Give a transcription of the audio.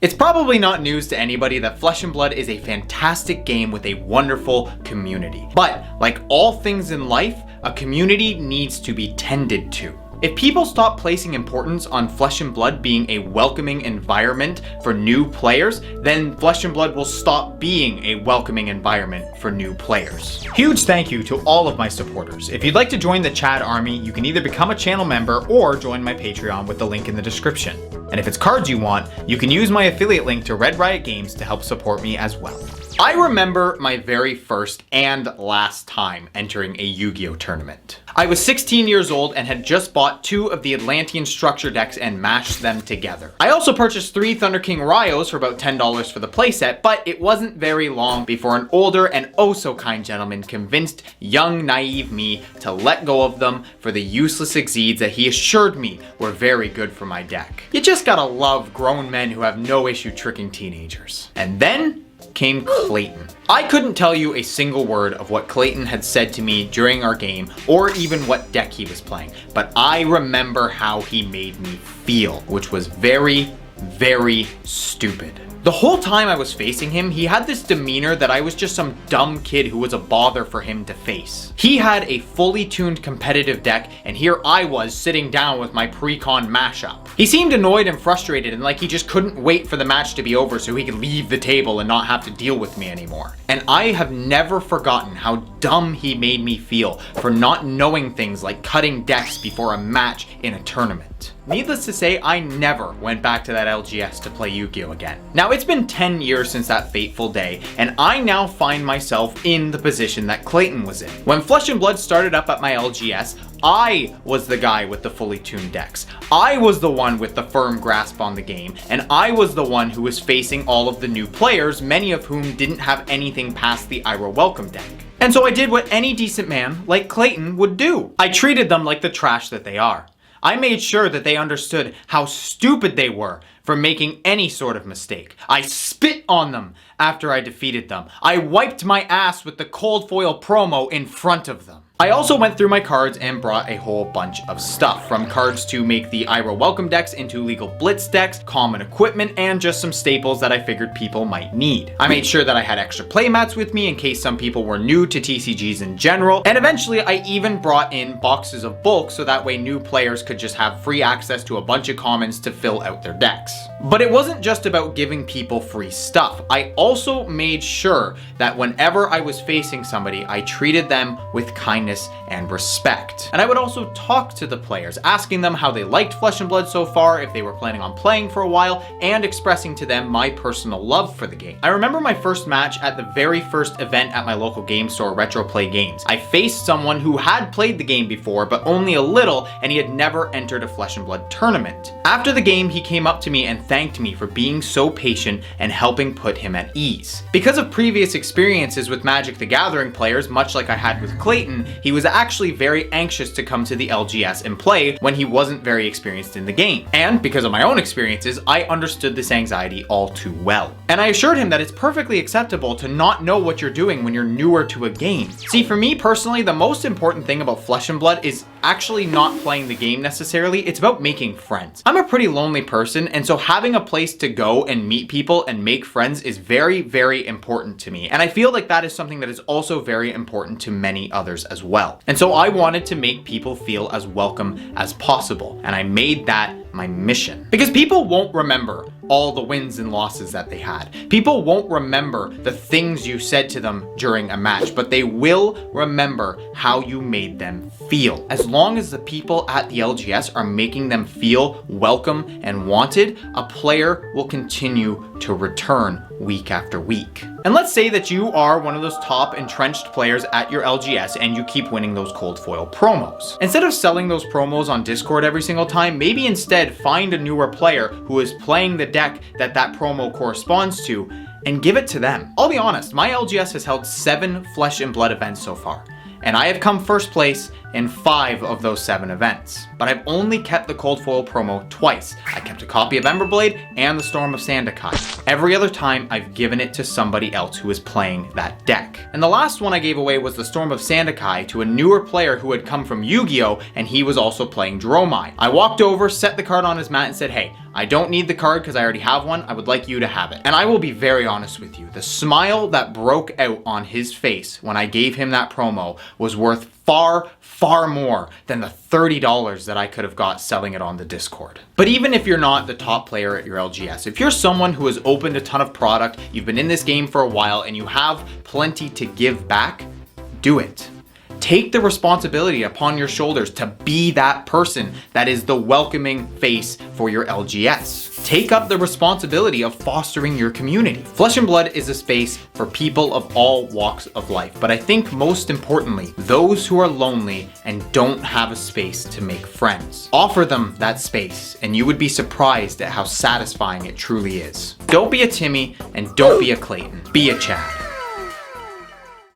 It's probably not news to anybody that Flesh and Blood is a fantastic game with a wonderful community. But like all things in life, a community needs to be tended to. If people stop placing importance on Flesh and Blood being a welcoming environment for new players, then Flesh and Blood will stop being a welcoming environment for new players. Huge thank you to all of my supporters. If you'd like to join the Chad Army, you can either become a channel member or join my Patreon with the link in the description. And if it's cards you want, you can use my affiliate link to Red Riot Games to help support me as well. I remember my very first and last time entering a Yu-Gi-Oh tournament. I was 16 years old and had just bought 2 of the Atlantean structure decks and mashed them together. I also purchased 3 Thunder King Ryos for about $10 for the playset, but it wasn't very long before an older and oh so kind gentleman convinced young naive me to let go of them for the useless exceeds that he assured me were very good for my deck. You just gotta love grown men who have no issue tricking teenagers. And then came Clayton. I couldn't tell you a single word of what Clayton had said to me during our game or even what deck he was playing, but I remember how he made me feel, which was very, very stupid. The whole time I was facing him, he had this demeanor that I was just some dumb kid who was a bother for him to face. He had a fully tuned competitive deck, and here I was sitting down with my pre-con mashup. He seemed annoyed and frustrated and like he just couldn't wait for the match to be over so he could leave the table and not have to deal with me anymore. And I have never forgotten how dumb he made me feel for not knowing things like cutting decks before a match in a tournament. Needless to say, I never went back to that LGS to play Yu-Gi-Oh again. Now, it's been 10 years since that fateful day, and I now find myself in the position that Clayton was in. When Flesh and Blood started up at my LGS, I was the guy with the fully tuned decks. I was the one with the firm grasp on the game, and I was the one who was facing all of the new players, many of whom didn't have anything past the Ira Welcome deck. And so I did what any decent man like Clayton would do. I treated them like the trash that they are. I made sure that they understood how stupid they were for making any sort of mistake. I spit on them after I defeated them. I wiped my ass with the cold foil promo in front of them. I also went through my cards and brought a whole bunch of stuff, from cards to make the Ira Welcome decks into legal blitz decks, common equipment, and just some staples that I figured people might need. I made sure that I had extra playmats with me in case some people were new to TCGs in general, and eventually I even brought in boxes of bulk so that way new players could just have free access to a bunch of commons to fill out their decks. But it wasn't just about giving people free stuff. I also made sure that whenever I was facing somebody, I treated them with kindness and respect. And I would also talk to the players, asking them how they liked Flesh and Blood so far, if they were planning on playing for a while, and expressing to them my personal love for the game. I remember my first match at the very first event at my local game store, Retro Play Games. I faced someone who had played the game before, but only a little, and he had never entered a Flesh and Blood tournament. After the game, he came up to me and thanked me for being so patient and helping put him at ease. Because of previous experiences with Magic the Gathering players, much like I had with Clayton, he was actually very anxious to come to the LGS and play when he wasn't very experienced in the game. And because of my own experiences, I understood this anxiety all too well. And I assured him that it's perfectly acceptable to not know what you're doing when you're newer to a game. See, for me personally, the most important thing about Flesh and Blood is actually not playing the game necessarily, it's about making friends. I'm a pretty lonely person, and so having a place to go and meet people and make friends is very, very important to me. And I feel like that is something that is also very important to many others as well. And so I wanted to make people feel as welcome as possible, and I made that my mission. Because people won't remember all the wins and losses that they had. People won't remember the things you said to them during a match, but they will remember how you made them feel. As long as the people at the LGS are making them feel welcome and wanted, a player will continue to return week after week. And let's say that you are one of those top entrenched players at your LGS and you keep winning those cold foil promos. Instead of selling those promos on Discord every single time, maybe instead find a newer player who is playing the deck that that promo corresponds to and give it to them. I'll be honest, my LGS has held 7 Flesh and Blood events so far, and I have come first place in 5 of those 7 events. But I've only kept the cold foil promo twice. I kept a copy of Emberblade and the Storm of Sandakai. Every other time I've given it to somebody else who is playing that deck. And the last one I gave away was the Storm of Sandakai to a newer player who had come from Yu-Gi-Oh! And he was also playing Dromai. I walked over, set the card on his mat and said, hey, I don't need the card because I already have one. I would like you to have it. And I will be very honest with you. The smile that broke out on his face when I gave him that promo was worth far, far more than the $30 that I could have got selling it on the Discord. But even if you're not the top player at your LGS, if you're someone who has opened a ton of product, you've been in this game for a while, and you have plenty to give back, do it. Take the responsibility upon your shoulders to be that person that is the welcoming face for your LGS. Take up the responsibility of fostering your community. Flesh and Blood is a space for people of all walks of life, but I think most importantly, those who are lonely and don't have a space to make friends. Offer them that space, and you would be surprised at how satisfying it truly is. Don't be a Timmy and don't be a Clayton. Be a Chad.